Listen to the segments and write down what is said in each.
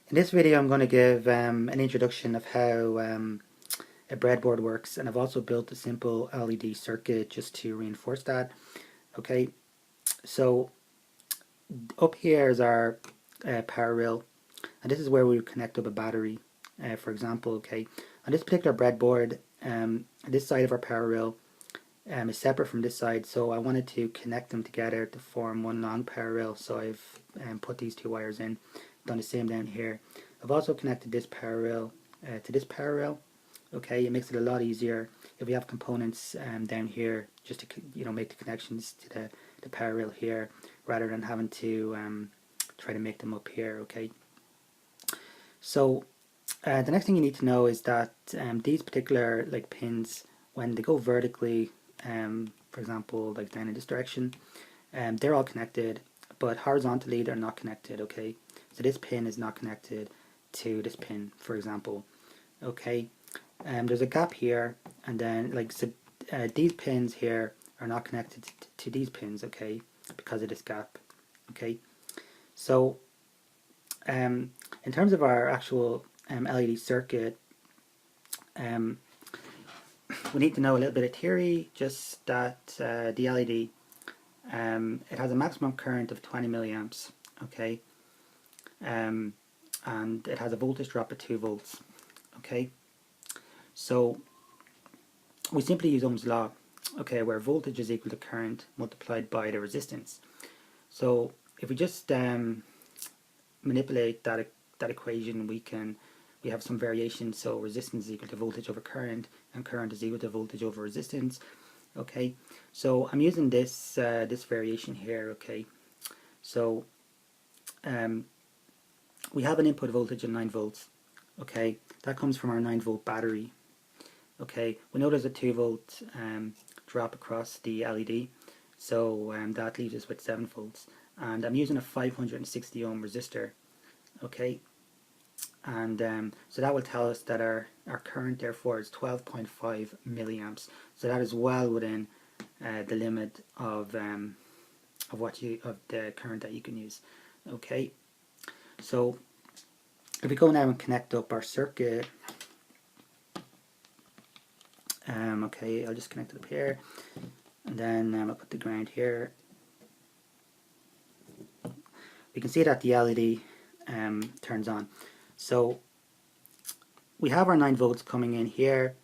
In this video I'm going to give an introduction of how a breadboard works, and I've also built a simple LED circuit just to reinforce that. Okay, so up here is our power rail, and this is where we connect up a battery, for example. Okay, on this particular breadboard, this side of our power rail is separate from this side, so I wanted to connect them together to form one long power rail. So I've put these two wires in, done the same down here. I've also connected this power rail to this power rail. Okay, it makes it a lot easier if we have components down here, just to make the connections to the power rail here, rather than having to try to make them up here. Okay, so the next thing you need to know is that these particular pins, when they go vertically, for example like down in this direction, they're all connected, but horizontally they're not connected. Okay, so this pin is not connected to this pin, for example. Okay, there's a gap here, and then these pins here are not connected to these pins, okay, because of this gap. Okay, so in terms of our actual LED circuit, we need to know a little bit of theory, just that the LED, it has a maximum current of 20 milliamps, okay, and it has a voltage drop of 2 volts, okay. So we simply use Ohm's law, okay, where voltage is equal to current multiplied by the resistance. So if we just manipulate that equation, we have some variation. So resistance is equal to voltage over current, and current is equal to voltage over resistance. Okay, so I'm using this this variation here. Okay, so we have an input voltage of 9 volts. Okay, that comes from our 9-volt battery. Okay, we know there's a 2 volt drop across the LED, so that leaves us with 7 volts, and I'm using a 560 ohm resistor. Okay, and so that will tell us that our current therefore is 12.5 milliamps. So that is well within the limit of the current that you can use. Okay, so if we go now and connect up our circuit, okay, I'll just connect it up here, and then I'll put the ground here. We can see that the LED turns on. So we have our 9 volts coming in here.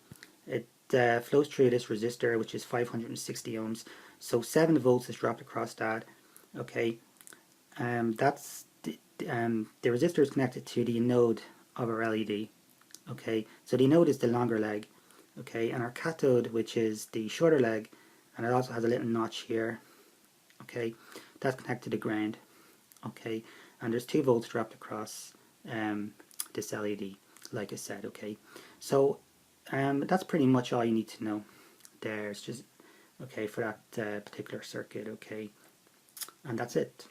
It flows through this resistor, which is 560 ohms. So 7 volts is dropped across that. Okay, that's the resistor is connected to the anode of our LED. Okay, so the anode is the longer leg. Okay, and our cathode, which is the shorter leg, and it also has a little notch here. Okay, that's connected to ground. Okay, and there's 2 volts dropped across this LED, like I said. Okay, so that's pretty much all you need to know. There's just okay for that particular circuit. Okay, and that's it.